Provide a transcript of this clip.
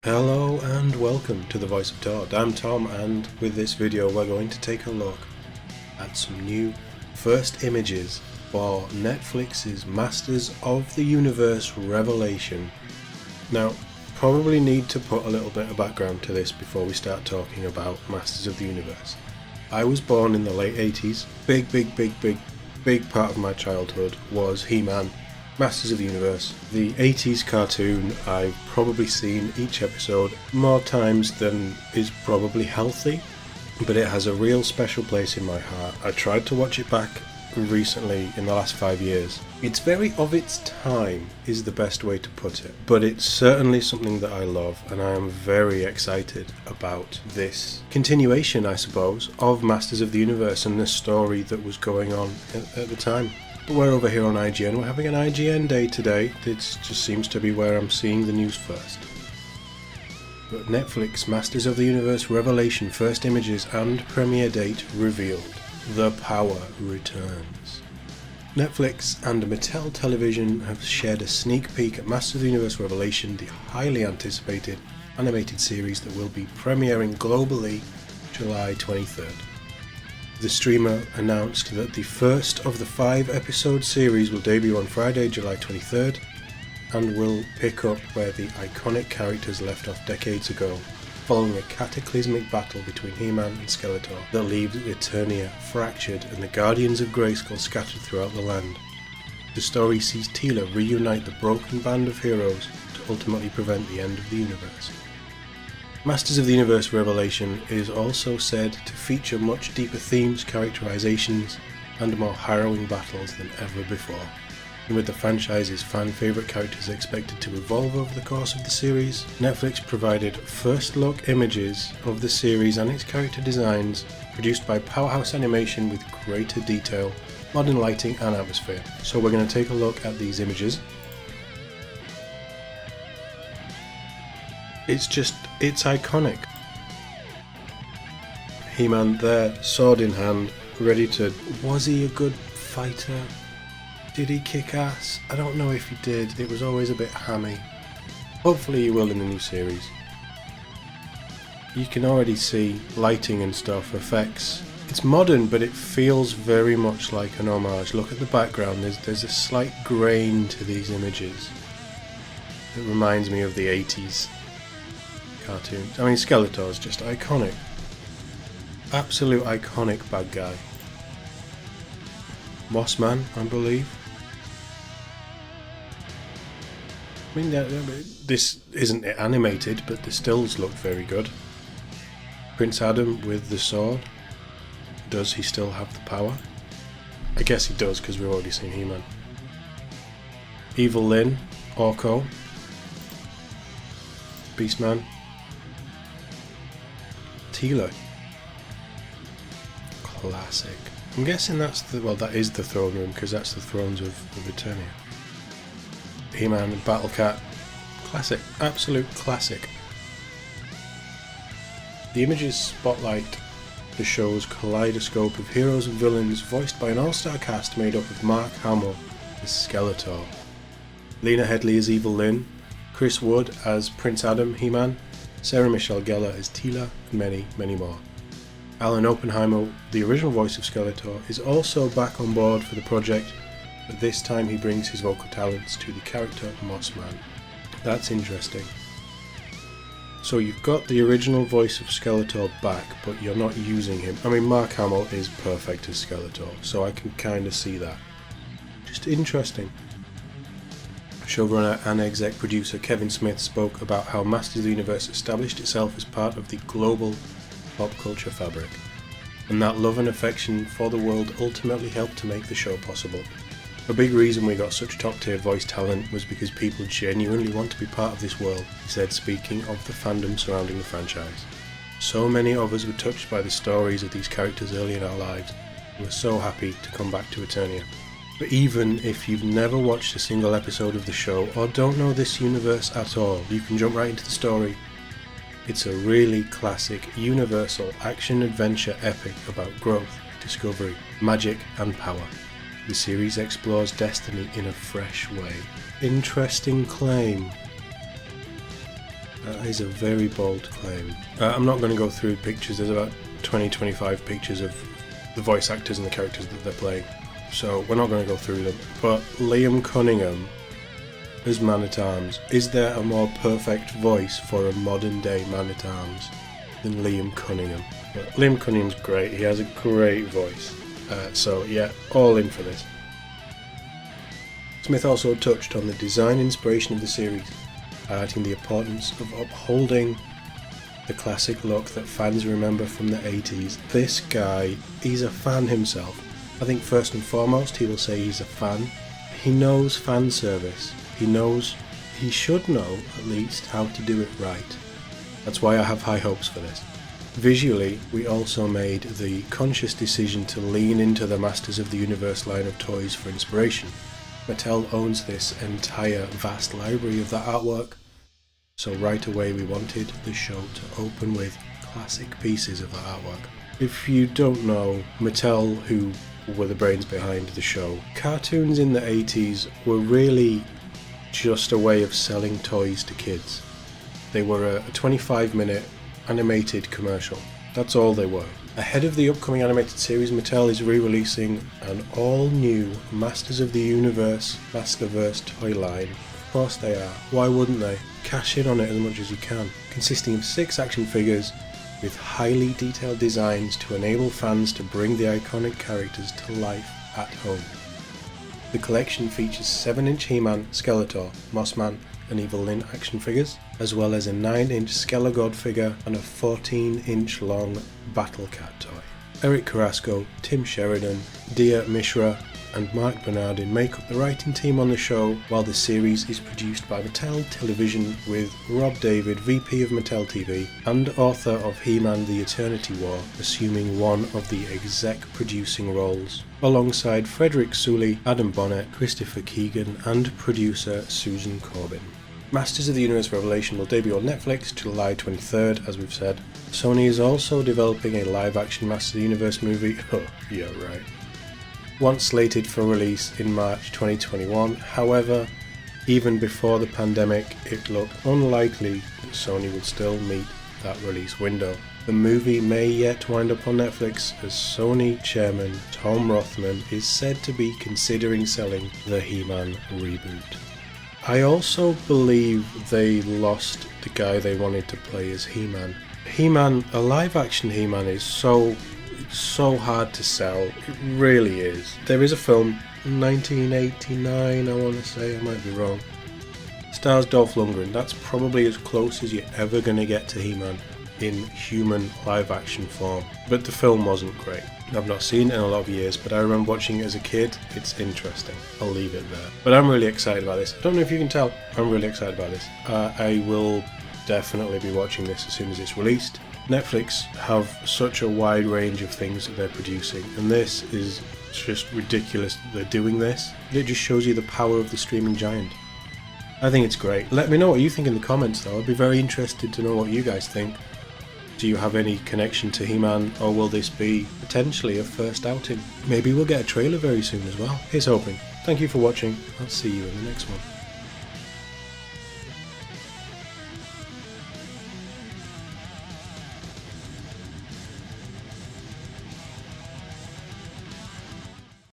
Hello and welcome to the Voice of TOD. I'm Tom, and with this video we're going to take a look at some new first images for Netflix's Masters of the Universe Revelation. Now, probably need to put a little bit of background to this before we start talking about Masters of the Universe. I was born in the late 80s. Big part of my childhood was He-Man, Masters of the Universe, the 80s cartoon. I've probably seen each episode more times than is probably healthy, but it has a real special place in my heart. I tried to watch it back recently in the last 5 years. It's very of its time is the best way to put it, but it's certainly something that I love, and I am very excited about this continuation, I suppose, of Masters of the Universe and the story that was going on at the time. We're over here on IGN. We're having an IGN day today. It just seems to be where I'm seeing the news first. But Netflix Masters of the Universe Revelation first images and premiere date revealed. The power returns. Netflix and Mattel Television have shared a sneak peek at Masters of the Universe Revelation, the highly anticipated animated series that will be premiering globally July 23rd. The streamer announced that the first of the 5-episode series will debut on Friday, July 23rd, and will pick up where the iconic characters left off decades ago, following a cataclysmic battle between He-Man and Skeletor that leaves Eternia fractured and the Guardians of Grayskull scattered throughout the land. The story sees Teela reunite the broken band of heroes to ultimately prevent the end of the universe. Masters of the Universe Revelation is also said to feature much deeper themes, characterizations, and more harrowing battles than ever before. And with the franchise's fan-favourite characters expected to evolve over the course of the series, Netflix provided first-look images of the series and its character designs, produced by Powerhouse Animation with greater detail, modern lighting and atmosphere. So we're going to take a look at these images. It's iconic. He-Man there, sword in hand, ready to... Was he a good fighter? Did he kick ass? I don't know if he did. It was always a bit hammy. Hopefully he will in the new series. You can already see lighting and stuff, effects. It's modern, but it feels very much like an homage. Look at the background. There's a slight grain to these images. It reminds me of the 80s. Cartoons. I mean, Skeletor's just iconic. Absolute iconic bad guy. Mossman, I believe. I mean, this isn't animated, but the stills look very good. Prince Adam with the sword. Does he still have the power? I guess he does, because we've already seen He-Man. Evil Lyn, Orko. Beastman. Teela. Classic. I'm guessing that is the throne room, because that's the thrones of Eternia. He-Man and Battle Cat. Classic. Absolute classic. The images spotlight the show's kaleidoscope of heroes and villains, voiced by an all-star cast made up of Mark Hamill as Skeletor, Lena Headey as Evil Lyn, Chris Wood as Prince Adam He-Man, Sarah Michelle Gellar as Teela, and many, many more. Alan Oppenheimer, the original voice of Skeletor, is also back on board for the project, but this time he brings his vocal talents to the character Mossman. That's interesting. So you've got the original voice of Skeletor back, but you're not using him. I mean, Mark Hamill is perfect as Skeletor, so I can kind of see that. Just interesting. Showrunner and exec producer Kevin Smith spoke about how Masters of the Universe established itself as part of the global pop culture fabric, and that love and affection for the world ultimately helped to make the show possible. A big reason we got such top-tier voice talent was because people genuinely want to be part of this world, he said, speaking of the fandom surrounding the franchise. So many of us were touched by the stories of these characters early in our lives, and we're so happy to come back to Eternia. But even if you've never watched a single episode of the show or don't know this universe at all, you can jump right into the story. It's a really classic, universal action-adventure epic about growth, discovery, magic and power. The series explores destiny in a fresh way. Interesting claim. That is a very bold claim. I'm not going to go through pictures. There's about 20-25 pictures of the voice actors and the characters that they're playing, so we're not going to go through them. But Liam Cunningham as Man-at-Arms, is there a more perfect voice for a modern day Man-at-Arms than Liam Cunningham? But Liam Cunningham's great, he has a great voice, so yeah, all in for this. Smith also touched on the design inspiration of the series, highlighting the importance of upholding the classic look that fans remember from the 80s. This guy, he's a fan himself. I think first and foremost he will say he's a fan. He knows fan service. He should know at least how to do it right. That's why I have high hopes for this. Visually, we also made the conscious decision to lean into the Masters of the Universe line of toys for inspiration. Mattel owns this entire vast library of that artwork, so right away we wanted the show to open with classic pieces of that artwork. If you don't know, Mattel, who were the brains behind the show, cartoons in the 80s were really just a way of selling toys to kids. They were a 25-minute animated commercial. That's all they were. Ahead of the upcoming animated series, Mattel is re-releasing an all-new Masters of the Universe Masterverse toy line. Of course they are. Why wouldn't they? Cash in on it as much as you can. Consisting of 6 action figures with highly detailed designs to enable fans to bring the iconic characters to life at home. The collection features 7-inch He-Man, Skeletor, Mossman and Evil Lyn action figures, as well as a 9-inch Skelegod figure and a 14-inch long Battle Cat toy. Eric Carrasco, Tim Sheridan, Dia Mishra and Mark Bernardin make up the writing team on the show, while the series is produced by Mattel Television with Rob David, VP of Mattel TV and author of He-Man The Eternity War, assuming one of the exec producing roles, alongside Frederick Sully, Adam Bonnet, Christopher Keegan and producer Susan Corbin. Masters of the Universe Revelation will debut on Netflix July 23rd, as we've said. Sony is also developing a live-action Masters of the Universe movie. Oh, yeah, right. Once slated for release in March 2021, however, even before the pandemic, it looked unlikely that Sony would still meet that release window. The movie may yet wind up on Netflix, as Sony chairman Tom Rothman is said to be considering selling the He-Man reboot. I also believe they lost the guy they wanted to play as He-Man. He-Man, a live-action He-Man is so hard to sell, it really is. There is a film, 1989 I want to say, I might be wrong. Stars Dolph Lundgren, that's probably as close as you're ever going to get to He-Man in human live action form. But the film wasn't great. I've not seen it in a lot of years, but I remember watching it as a kid. It's interesting. I'll leave it there. But I'm really excited about this. I don't know if you can tell, I'm really excited about this. I will definitely be watching this as soon as it's released. Netflix have such a wide range of things that they're producing, and this is just ridiculous that they're doing this. It just shows you the power of the streaming giant. I think it's great. Let me know what you think in the comments though. I'd be very interested to know what you guys think. Do you have any connection to He-Man, or will this be potentially a first outing? Maybe we'll get a trailer very soon as well. Here's hoping. Thank you for watching. I'll see you in the next one.